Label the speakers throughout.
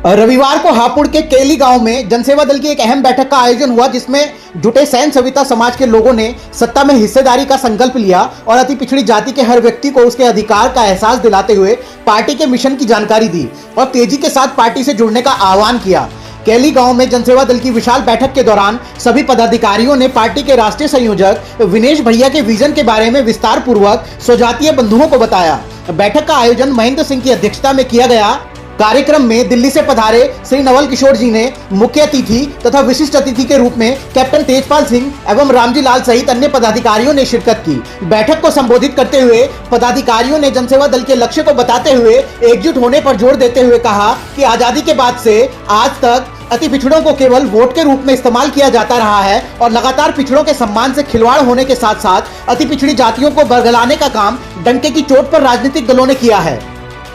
Speaker 1: रविवार को हापुड़ के केली गांव में जनसेवा दल की एक अहम बैठक का आयोजन हुआ, जिसमें जुटे सैन सविता समाज के लोगों ने सत्ता में हिस्सेदारी का संकल्प लिया और अति पिछड़ी जाति के हर व्यक्ति को उसके अधिकार का एहसास दिलाते हुए पार्टी के मिशन की जानकारी दी और तेजी के साथ पार्टी से जुड़ने का आह्वान किया। केली गांव में जनसेवा दल की विशाल बैठक के दौरान सभी पदाधिकारियों ने पार्टी के राष्ट्रीय संयोजक विनेश भैया के विजन के बारे में विस्तार पूर्वक स्वजातीय बंधुओं को बताया। बैठक का आयोजन महेंद्र सिंह की अध्यक्षता में किया गया। कार्यक्रम में दिल्ली से पधारे श्री नवल किशोर जी ने मुख्य अतिथि तथा विशिष्ट अतिथि के रूप में कैप्टन तेजपाल सिंह एवं रामजी लाल सहित अन्य पदाधिकारियों ने शिरकत की। बैठक को संबोधित करते हुए पदाधिकारियों ने जनसेवा दल के लक्ष्य को बताते हुए एकजुट होने पर जोर देते हुए कहा कि आजादी के बाद से आज तक अति पिछड़ों को केवल वोट के रूप में इस्तेमाल किया जाता रहा है और लगातार पिछड़ों के सम्मान से खिलवाड़ होने के साथ साथ अति पिछड़ी जातियों को बरगलाने का काम डंके की चोट पर राजनीतिक दलों ने किया है।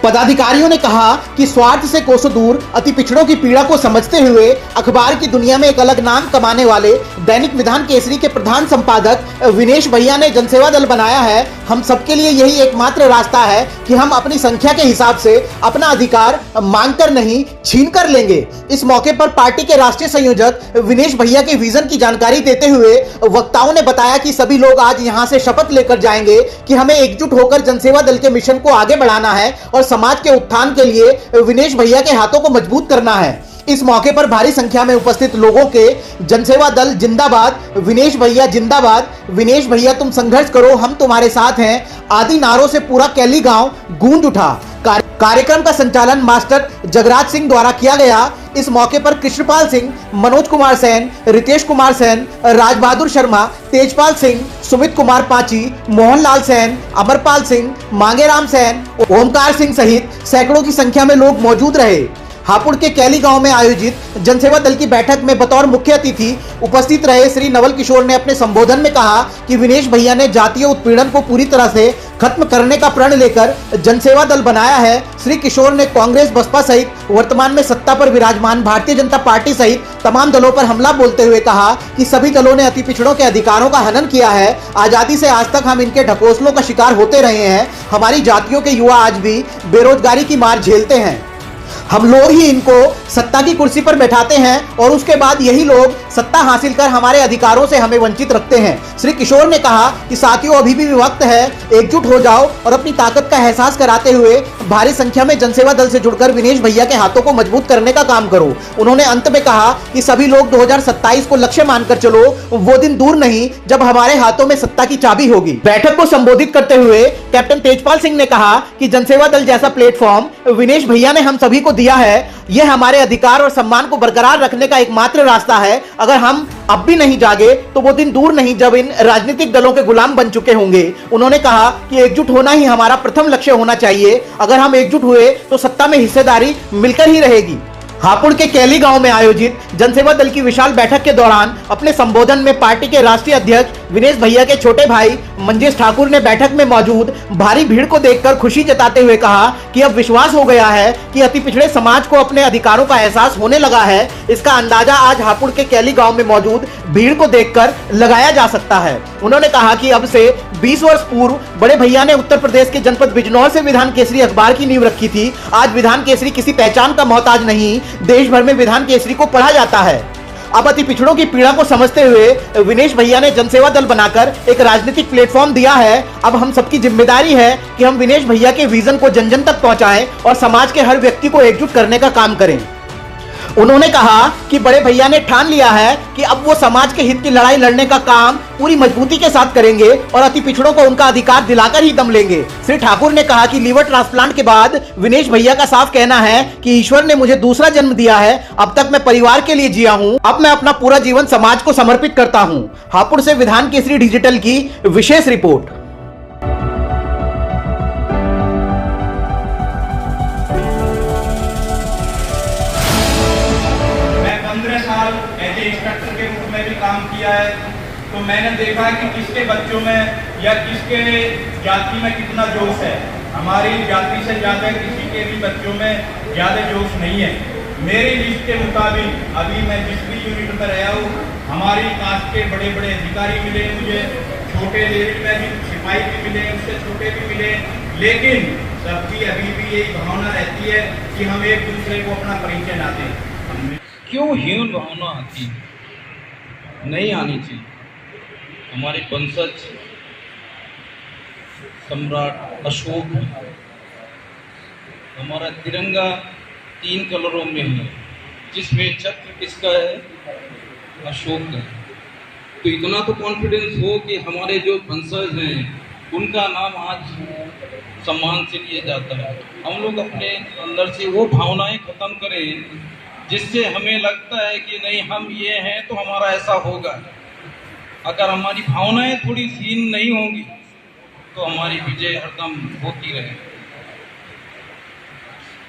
Speaker 1: पदाधिकारियों ने कहा कि स्वार्थ से कोसों दूर अति पिछड़ों की पीड़ा को समझते हुए अखबार की दुनिया में एक अलग नाम कमाने वाले दैनिक विधान केसरी के प्रधान संपादक विनेश भैया ने जनसेवा दल बनाया है। हम सबके लिए यही एकमात्र रास्ता है कि हम अपनी संख्या के हिसाब से अपना अधिकार मांगकर नहीं छीन कर लेंगे। इस मौके पर पार्टी के राष्ट्रीय संयोजक विनेश भैया के विजन की जानकारी देते हुए वक्ताओं ने बताया कि सभी लोग आज यहां से शपथ लेकर जाएंगे कि हमें एकजुट होकर जनसेवा दल के मिशन को आगे बढ़ाना है और समाज के उत्थान के लिए विनेश भैया के हाथों को मजबूत करना है। इस मौके पर भारी संख्या में उपस्थित लोगों के जनसेवा दल जिंदाबाद, विनेश भैया जिंदाबाद, विनेश भैया तुम संघर्ष करो, हम तुम्हारे साथ हैं आदि नारों से पूरा केली गांव गूंज उठा। कार्यक्रम का संचालन मास्टर जगराज सिंह द्वारा किया गया। इस मौके पर कृष्णपाल सिंह, मनोज कुमार सेन, रितेश कुमार सेन, राज बहादुर शर्मा, तेजपाल सिंह, सुमित कुमार पाची, मोहनलाल सेन, अमरपाल सिंह, मांगेराम सेन, ओमकार सिंह सहित सैकड़ों की संख्या में लोग मौजूद रहे। हापुड़ के केली गांव में आयोजित जनसेवा दल की बैठक में बतौर मुख्य अतिथि उपस्थित रहे श्री नवल किशोर ने अपने संबोधन में कहा कि विनेश भैया ने जातीय उत्पीड़न को पूरी तरह से खत्म करने का प्रण लेकर जनसेवा दल बनाया है। श्री किशोर ने कांग्रेस, बसपा सहित वर्तमान में सत्ता पर विराजमान भारतीय जनता पार्टी सहित तमाम दलों पर हमला बोलते हुए कहा कि सभी दलों ने अति पिछड़ों के अधिकारों का हनन किया है। आजादी से आज तक हम इनके ढकोसलों का शिकार होते रहे हैं। हमारी जातियों के युवा आज भी बेरोजगारी की मार झेलते हैं। हम लोग ही इनको सत्ता की कुर्सी पर बैठाते हैं और उसके बाद यही लोग सत्ता हासिल कर हमारे अधिकारों से हमें वंचित रखते हैं। श्री किशोर ने कहा कि साथियों, अभी भी वक्त है, एकजुट हो जाओ और अपनी ताकत का एहसास कराते हुए भारी संख्या में जनसेवा दल से जुड़कर विनेश भैया के हाथों को मजबूत करने का काम करो। उन्होंने अंत में कहा कि सभी लोग 2027 को लक्ष्य मानकर चलो, वो दिन दूर नहीं जब हमारे हाथों में सत्ता की चाबी होगी। बैठक को संबोधित करते हुए कैप्टन तेजपाल सिंह ने कहा कि जनसेवा दल जैसा प्लेटफॉर्म विनेश भैया ने हम सभी को दिया है। यह हमारे अधिकार और सम्मान को बरकरार रखने का एकमात्र रास्ता है। अगर हम अब भी नहीं जागे तो वो दिन दूर नहीं जब इन राजनीतिक दलों के गुलाम बन चुके होंगे। उन्होंने कहा कि एकजुट होना ही हमारा प्रथम लक्ष्य होना चाहिए। अगर हम एकजुट हुए तो सत्ता में हिस्सेदारी मिलकर ही रहेगी। हापुड़ के केली गांव में आयोजित जनसेवा दल की विशाल बैठक के दौरान अपने संबोधन में पार्टी के राष्ट्रीय अध्यक्ष विनेश भैया के छोटे भाई मंजेश ठाकुर ने बैठक में मौजूद भारी भीड़ को देखकर खुशी जताते हुए कहा कि अब विश्वास हो गया है कि अति पिछड़े समाज को अपने अधिकारों का एहसास होने लगा है। इसका अंदाजा आज हापुड़ के केली गांव में मौजूद भीड़ को देखकर लगाया जा सकता है। उन्होंने कहा कि अब से 20 वर्ष पूर्व बड़े भैया ने उत्तर प्रदेश के जनपद बिजनौर से विधान केसरी अखबार की नींव रखी थी। आज विधान केसरी किसी पहचान का मोहताज नहीं, देश भर में विधान केसरी को पढ़ा जाता है। अब अति पिछड़ों की पीड़ा को समझते हुए विनेश भैया ने जनसेवा दल बनाकर एक राजनीतिक प्लेटफॉर्म दिया है। अब हम सबकी जिम्मेदारी है कि हम विनेश भैया के विजन को जन जन तक पहुंचाएं और समाज के हर व्यक्ति को एकजुट करने का काम करें। उन्होंने कहा कि बड़े भैया ने ठान लिया है कि अब वो समाज के हित की लड़ाई लड़ने का काम पूरी मजबूती के साथ करेंगे और अति पिछड़ों को उनका अधिकार दिलाकर ही दम लेंगे। श्री ठाकुर ने कहा कि लीवर ट्रांसप्लांट के बाद विनेश भैया का साफ कहना है कि ईश्वर ने मुझे दूसरा जन्म दिया है। अब तक मैं परिवार के लिए जिया हूं, अब मैं अपना पूरा जीवन समाज को समर्पित करता हूं। हापुड़ से विधान केसरी डिजिटल की विशेष रिपोर्ट।
Speaker 2: इंस्ट्रक्टर के रूप में भी काम किया है, तो मैंने देखा कि किसके बच्चों में या किसके जाति में कितना जोश है। हमारी जाति से ज़्यादा किसी के भी बच्चों में ज़्यादा जोश नहीं है। मेरी लिस्ट के मुताबिक अभी मैं जिस भी यूनिट में रहा हूँ, हमारी कास्ट के बड़े बड़े अधिकारी मिले मुझे, छोटे लेवल में भी सिपाही भी मिले, उससे छोटे भी मिले, लेकिन सबकी अभी भी यही भावना रहती है कि हम एक दूसरे को अपना परिचय ना दें। हमें
Speaker 3: क्यों हीन भावना आती है? नहीं आनी चाहिए। हमारे वंशज सम्राट अशोक है। हमारा तिरंगा 3 कलरों में है, जिसमें छत्र किसका है? अशोक का। तो इतना तो कॉन्फिडेंस हो कि हमारे जो वंशज हैं उनका नाम आज सम्मान से लिया जाता है। हम लोग अपने अंदर से वो भावनाएं खत्म करें जिससे हमें लगता है कि नहीं, हम ये हैं तो हमारा ऐसा होगा। अगर हमारी भावनाएं थोड़ी हीन नहीं होंगी तो हमारी विजय हरदम होती रहे।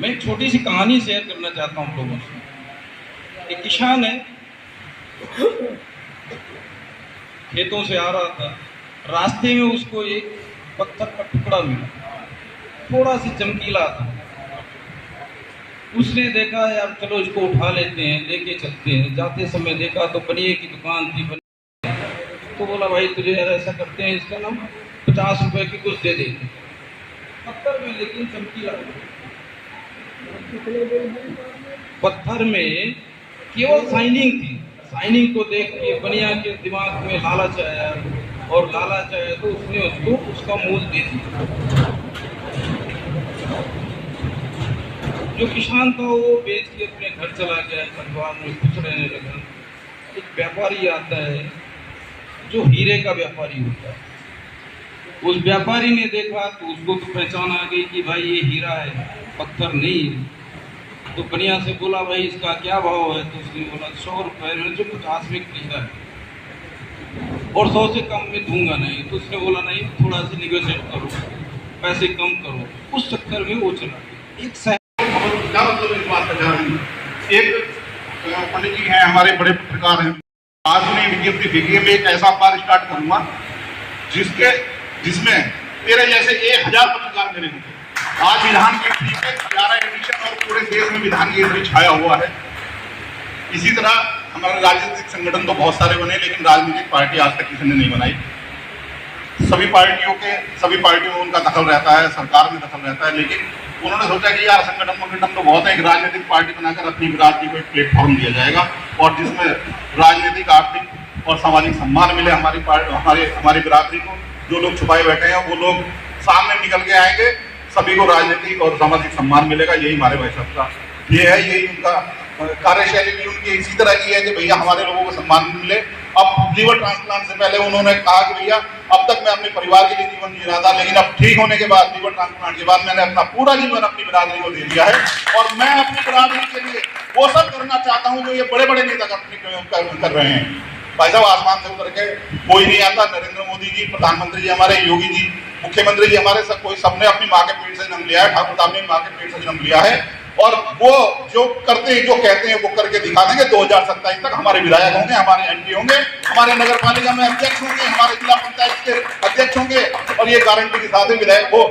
Speaker 3: मैं एक छोटी सी कहानी शेयर करना चाहता हूँ लोगों से। एक किसान है, खेतों से आ रहा था, रास्ते में उसको एक पत्थर का टुकड़ा मिला, थोड़ा सी चमकीला था। उसने देखा यार चलो इसको उठा लेते हैं, लेके चलते हैं। जाते समय देखा तो बनिए की दुकान थी। तो बोला भाई तुझे यार ऐसा करते हैं, इसका नाम 50 रुपए की कुछ दे देते। पत्थर में लेकिन चमकीला, पत्थर में केवल शाइनिंग थी। शाइनिंग को देख के बनिया के दिमाग में लालच आया, और लालच आया तो उसने उसको उसका मूल दे दिया। जो किसान था वो बेच के अपने घर चला गया, परिवार में खुश रहने लगा। एक व्यापारी आता है जो हीरे का व्यापारी होता है। उस व्यापारी ने देखा तो उसको तो पहचान आ गई कि भाई ये हीरा है, पत्थर नहीं है। तो बनिया से बोला भाई इसका क्या भाव है? तो उसने बोला 100 रुपये में, जो 50 में खरीदा है, और 100 से कम में दूंगा नहीं। तो उसने बोला नहीं, थोड़ा सा निगोशिएट करो, पैसे कम करो। उस चक्कर में वो चला गया।
Speaker 4: क्या मतलब इस बात का जा रही है? एक पंडित जी हैं, हमारे बड़े पत्रकार हैं। आज उन्हें विज्ञप्ति भेजी है, मैं एक ऐसा अखबार स्टार्ट करूंगा जिसमें तेरे जैसे 1000 पत्रकार मेरे होंगे। आज विधान केंद्री में 11 एडिशन और पूरे देश में विधान केंद्री छाया हुआ है। इसी तरह हमारे राजनीतिक संगठन तो बहुत सारे बने, लेकिन राजनीतिक पार्टी आज तक किसी ने नहीं बनाई। सभी पार्टियों में उनका दखल रहता है, सरकार में दखल रहता है, लेकिन उन्होंने सोचा कि यार संगठन तो बहुत है, एक राजनीतिक पार्टी बनाकर अपनी बिरादरी को एक प्लेटफॉर्म दिया जाएगा और जिसमें राजनीतिक, आर्थिक और सामाजिक सम्मान मिले हमारी बिरादरी को। जो लोग छुपाए बैठे हैं वो लोग सामने निकल के आएंगे, सभी को राजनीतिक और सामाजिक सम्मान मिलेगा। यही हमारे भाई साहब का ये है, यही उनका कार्यशैली भी उनकी इसी तरह की है कि भैया हमारे लोगों को सम्मान मिले। अब लीवर ट्रांसप्लांट से पहले उन्होंने कहा कि भैया अब तक मैं अपने परिवार के लिए जीवन जी रहा था, लेकिन अब ठीक होने के बाद, लीवर ट्रांसप्लांट के बाद, मैंने अपना पूरा जीवन अपनी बिरादरी को दे दिया है और मैं अपनी बिरादरी के लिए वो सब करना चाहता हूँ जो ये बड़े बड़े नेता कर रहे हैं। भाई साहब, आसमान से उतर के कोई नहीं आता। नरेंद्र मोदी जी, प्रधानमंत्री जी हमारे, योगी जी, मुख्यमंत्री जी हमारे, सबने अपनी माँ के पेट से जन्म लिया है। ठाकुर साहब ने माँ के पेट से जन्म लिया है और वो जो करते हैं, जो कहते हैं, वो करके दिखा देंगे। 2027 तक हमारे विधायक होंगे, हमारे एमपी होंगे, हमारे नगर पालिका में अध्यक्ष होंगे, हमारे जिला पंचायत के अध्यक्ष होंगे और ये गारंटी के साथ विधायक हो